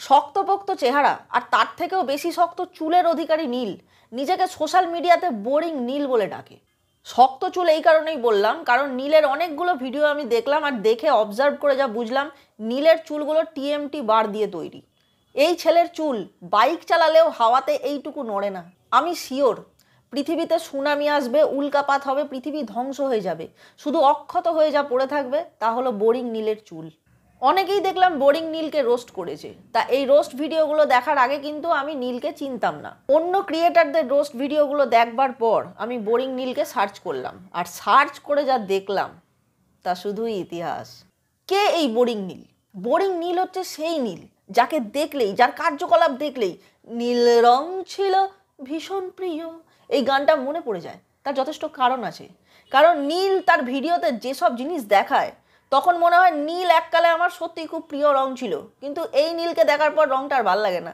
শক্তপোক্ত চেহারা আর তার থেকেও বেশি শক্ত চুলের অধিকারী নীল নিজেকে সোশ্যাল মিডিয়াতে বোরিং নীল বলে ডাকে। শক্ত চুল এই কারণেই বললাম, কারণ নীলের অনেকগুলো ভিডিও আমি দেখলাম আর দেখে অবজার্ভ করে যা বুঝলাম, নীলের চুলগুলো টিএমটি বার দিয়ে তৈরি। এই ছেলের চুল বাইক চালালেও হাওয়াতে এইটুকু নড়ে না। আমি শিওর পৃথিবীতে সুনামি আসবে, উল্কাপাত হবে, পৃথিবী ধ্বংস হয়ে যাবে, শুধু অক্ষত হয়ে যা পড়ে থাকবে তা হলো বোরিং নীলের চুল। অনেকেই দেখলাম বোরিং নীলকে রোস্ট করেছে। তা এই রোস্ট ভিডিওগুলো দেখার আগে কিন্তু আমি নীলকে চিনতাম না। অন্য ক্রিয়েটারদের রোস্ট ভিডিওগুলো দেখবার পর আমি বোরিং নীলকে সার্চ করলাম, আর সার্চ করে যা দেখলাম তা শুধুই ইতিহাস। কে এই বোরিং নীল? বোরিং নীল হচ্ছে সেই নীল যাকে দেখলেই, যার কার্যকলাপ দেখলেই নীল রং ছিল ভীষণ প্রিয় এই গানটা মনে পড়ে যায়। তার যথেষ্ট কারণ আছে, কারণ নীল তার ভিডিওতে যেসব জিনিস দেখায় তখন মনে হয় নীল এককালে আমার সত্যিই খুব প্রিয় রং ছিল, কিন্তু এই নীলকে দেখার পর রংটা আর ভালো লাগে না।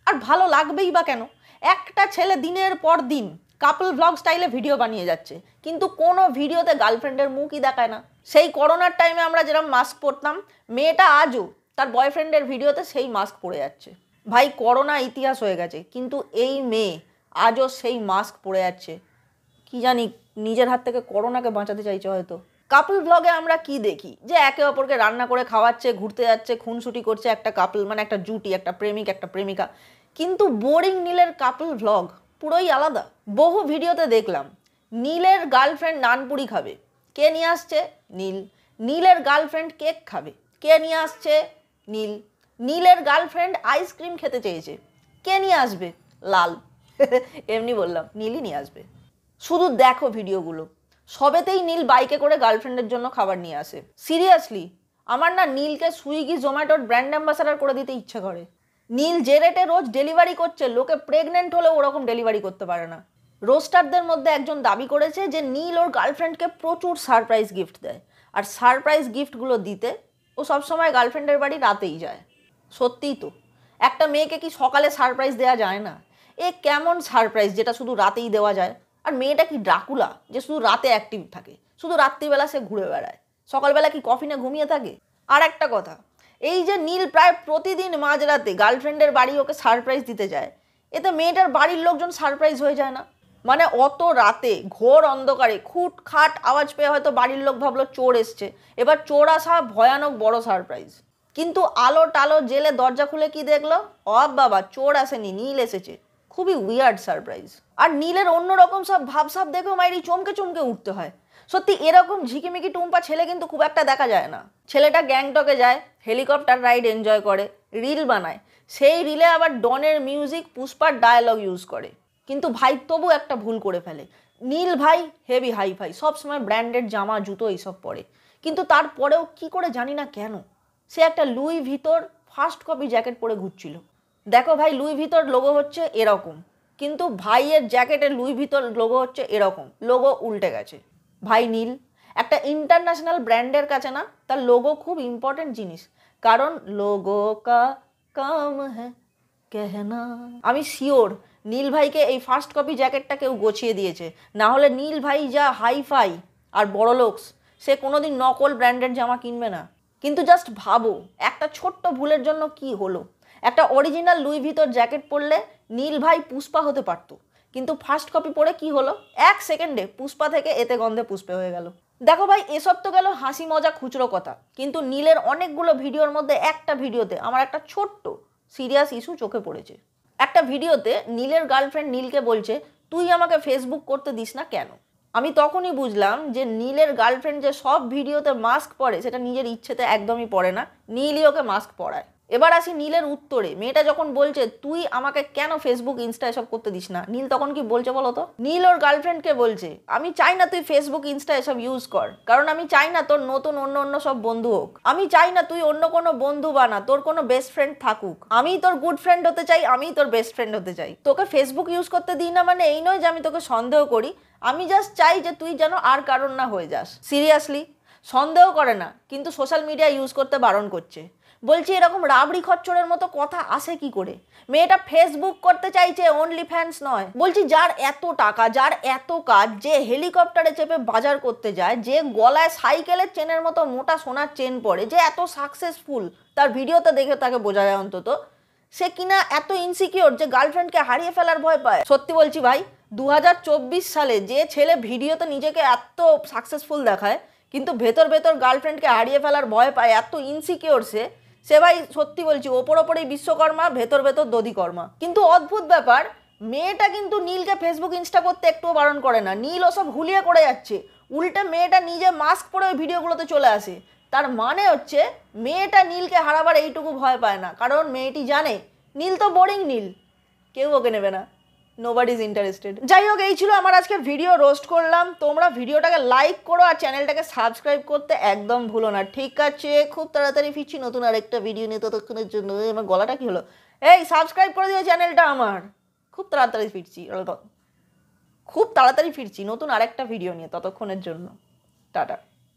আর ভালো লাগবেই বা কেন? একটা ছেলে দিনের পর দিন কাপল ভ্লগ স্টাইলে ভিডিও বানিয়ে যাচ্ছে, কিন্তু কোনো ভিডিওতে গার্লফ্রেন্ডের মুখই দেখায় না। সেই করোনার টাইমে আমরা যেরকম মাস্ক পরতাম, মেয়েটা আজও তার বয়ফ্রেন্ডের ভিডিওতে সেই মাস্ক পরে যাচ্ছে। ভাই, করোনা ইতিহাস হয়ে গেছে, কিন্তু এই মেয়ে আজও সেই মাস্ক পরে যাচ্ছে। কি জানি নিজের হাত থেকে করোনাকে বাঁচাতে চাইছে হয়তো। কাপল ব্লগে আমরা কি দেখি? যে একে অপরকে রান্না করে খাওয়াচ্ছে, ঘুরতে যাচ্ছে, খুনসুটি করছে, একটা কাপল মানে একটা জুটি, একটা প্রেমিক একটা প্রেমিকা। কিন্তু বোরিং নীলের কাপল ব্লগ পুরোই আলাদা। বহু ভিডিওতে দেখলাম নীলের গার্লফ্রেন্ড নানপুরি খাবে, কে নিয়ে আসছে? নীল। নীলের গার্লফ্রেন্ড কেক খাবে, কে নিয়ে আসছে? নীল। নীলের গার্লফ্রেন্ড আইসক্রিম খেতে চেয়েছে, কে নিয়ে আসবে? লাল। এমনি বললাম, নীলই নিয়ে আসবে। শুধু দেখো ভিডিওগুলো, সবেতেই নীল বাইকে করে গার্লফ্রেন্ডের জন্য খাবার নিয়ে আসে। সিরিয়াসলি আমার না নীলকে সুইগি জোম্যাটোর ব্র্যান্ড অ্যাম্বাসাডার করে দিতে ইচ্ছে করে। নীল যে রেটে রোজ ডেলিভারি করছে, লোকে প্রেগনেন্ট হলেও ওরকম ডেলিভারি করতে পারে না। রোস্টারদের মধ্যে একজন দাবি করেছে যে নীল ওর গার্লফ্রেন্ডকে প্রচুর সারপ্রাইজ গিফট দেয়, আর সারপ্রাইজ গিফটগুলো দিতে ও সবসময় গার্লফ্রেন্ডের বাড়ি রাতেই যায়। সত্যিই তো, একটা মেয়েকে কি সকালে সারপ্রাইজ দেওয়া যায় না? এ কেমন সারপ্রাইজ যেটা শুধু রাতেই দেওয়া যায়? আর মেয়েটা কি ড্রাকুলা যে শুধু রাতে অ্যাক্টিভ থাকে, শুধু রাত্রিবেলা সে ঘুরে বেড়ায়, সকালবেলা কি কফিনে ঘুমিয়ে থাকে? আর একটা কথা, এই যে নীল প্রায় প্রতিদিন মাঝরাতে গার্লফ্রেন্ডের বাড়ি ওকে সারপ্রাইজ দিতে যায়, এতে মেয়েটার বাড়ির লোকজন সারপ্রাইজ হয়ে যায় না? মানে অত রাতে ঘোর অন্ধকারে খুট খাট আওয়াজ পেয়ে হয়তো বাড়ির লোক ভাবলো চোর এসছে, এবার চোর আসা ভয়ানক বড় সারপ্রাইজ। কিন্তু আলো টালো জেলে দরজা খুলে কি দেখলো? বাবা, চোর আসেনি, নীল এসেছে। খুবই উইয়ার্ড সারপ্রাইজ। আর নীলের অন্যরকম সব ভাবসাব দেখেও মাইরি চমকে চমকে উঠতে হয়। সত্যি এরকম ঝিকিমিকি টুম্পা ছেলে কিন্তু খুব একটা দেখা যায় না। ছেলেটা গ্যাংটকে যায়, হেলিকপ্টার রাইড এনজয় করে, রিল বানায়, সেই রিলে আবার ডনের মিউজিক, পুষ্পার ডায়ালগ ইউজ করে। কিন্তু ভাই তবু একটা ভুল করে ফেলে। নীল ভাই হেভি হাইফাই, সবসময় ব্র্যান্ডেড জামা জুতো এইসব পরে, কিন্তু তারপরেও কি করে জানি না কেন সে একটা লুই ভিতর ফার্স্ট কপি জ্যাকেট পরে ঘুরছিল। দেখো ভাই, লুই ভিতর লোগো হচ্ছে এরকম, কিন্তু ভাইয়ের জ্যাকেটের লুই ভিতর লোগো হচ্ছে এরকম, লোগো উল্টে গেছে। ভাই নীল একটা ইন্টারন্যাশনাল ব্র্যান্ডের কাছে না তার লোগো খুব ইম্পর্টেন্ট জিনিস, কারণ লোগো কা কাম হ্যায় কেহনা। আমি শিওর নীল ভাইকে এই ফার্স্ট কপি জ্যাকেটটা কেউ গোছিয়ে দিয়েছে, না হলে নীল ভাই যা হাইফাই আর বড় লোকস, সে কোনোদিন নকল ব্র্যান্ডের জামা কিনবে না। কিন্তু জাস্ট ভাবো, একটা ছোট্ট ভুলের জন্য কি হলো। একটা অরিজিনাল লুই ভিতর জ্যাকেট পরলে নীল ভাই পুষ্পা হতে পারতো, কিন্তু ফার্স্ট কপি পরে কি হলো, 1 সেকেন্ডে পুষ্পা থেকে এতে গন্ধে পুষ্পে হয়ে গেল। দেখো ভাই, এসব তো গেল হাসি মজা খুচরো কথা, কিন্তু নীলের অনেকগুলো ভিডিওর মধ্যে একটা ভিডিওতে আমার একটা ছোট্ট সিরিয়াস ইস্যু চোখে পড়েছে। একটা ভিডিওতে নীলের গার্লফ্রেন্ড নীলকে বলছে, তুই আমাকে ফেসবুক করতে দিস না কেন? আমি তখনই বুঝলাম যে নীলের গার্লফ্রেন্ড যে সব ভিডিওতে মাস্ক পরে সেটা নিজের ইচ্ছেতে একদমই পরে না, নীলই ওকে মাস্ক পরায়। এবার আসি নীলের উত্তরে। মেয়েটা যখন বলছে তুই আমাকে কেন ফেসবুক ইনস্টা এসব করতে দিস না, নীল তখন কি বলছে বলো তো? নীল ওর গার্লফ্রেন্ডকে বলছে, আমি চাই না তুই ফেসবুক ইনস্টা এসব ইউজ কর, কারণ আমি চাই না তোর নতুন অন্য সব বন্ধু হোক, আমি চাই না তুই অন্য কোনো বন্ধু বানা, তোর কোনো বেস্ট ফ্রেন্ড থাকুক, আমি তোর গুড ফ্রেন্ড হতে চাই, আমি তোর বেস্ট ফ্রেন্ড হতে চাই। তোকে ফেসবুক ইউজ করতে দিই না মানে এই নয় যে আমি তোকে সন্দেহ করি, আমি জাস্ট চাই যে তুই যেন আর কারণ না হয়ে যাস। সিরিয়াসলি সন্দেহ করে না, কিন্তু সোশ্যাল মিডিয়া ইউজ করতে বারণ করছে। বলছি এরকম রাবড়ি খচ্চরের মতো কথা আসে কি করে? মেয়েটা ফেসবুক করতে চাইছে, অনলি ফ্যান্স নয়। বলছি যার এত টাকা, যার এত কাজ, যে হেলিকপ্টারে চেপে বাজার করতে যায়, যে গলায় সাইকেলের চেনের মতো মোটা সোনার চেন পরে, যে এত সাকসেসফুল, তার ভিডিওতে দেখে তাকে বোঝা যায় অন্তত, সে কিনা এত ইনসিকিওর যে গার্লফ্রেন্ডকে হারিয়ে ফেলার ভয় পায়। সত্যি বলছি ভাই, 2024 সালে যে ছেলে ভিডিওতে নিজেকে এত সাকসেসফুল দেখায় কিন্তু ভেতর ভেতর গার্লফ্রেন্ডকে হারিয়ে ফেলার ভয় পায়, এত ইনসিকিওর সে ভাই সত্যি বলছি ওপরেই বিশ্বকর্মা, ভেতর ভেতর দধিকর্মা। কিন্তু অদ্ভুত ব্যাপার, মেয়েটা কিন্তু নীলকে ফেসবুক ইনস্টা করতে একটুও বারণ করে না। নীল ওসব হুলিয়ে করে যাচ্ছে, উল্টে মেয়েটা নিজে মাস্ক পরে ওই ভিডিওগুলোতে চলে আসে। তার মানে হচ্ছে মেয়েটা নীলকে হারাবার এইটুকু ভয় পায় না, কারণ মেয়েটি জানে নীল তো বোরিং নীল, কেউ ওকে নেবে না, নোবডি ইজ ইন্টারেস্টেড। যাই হোক, এই ছিল আমার আজকের ভিডিও, রোস্ট করলাম। তোমরা ভিডিওটাকে লাইক করো আর চ্যানেলটাকে সাবস্ক্রাইব করতে একদম ভুলো না, ঠিক আছে? খুব তাড়াতাড়ি ফিরছি নতুন আরেকটা ভিডিও নিয়ে, ততক্ষণের জন্য আমার গলাটা কি হলো, এই সাবস্ক্রাইব করে দিও চ্যানেলটা আমার। খুব তাড়াতাড়ি ফিরছি নতুন আরেকটা ভিডিও নিয়ে, ততক্ষণের জন্য টাটা।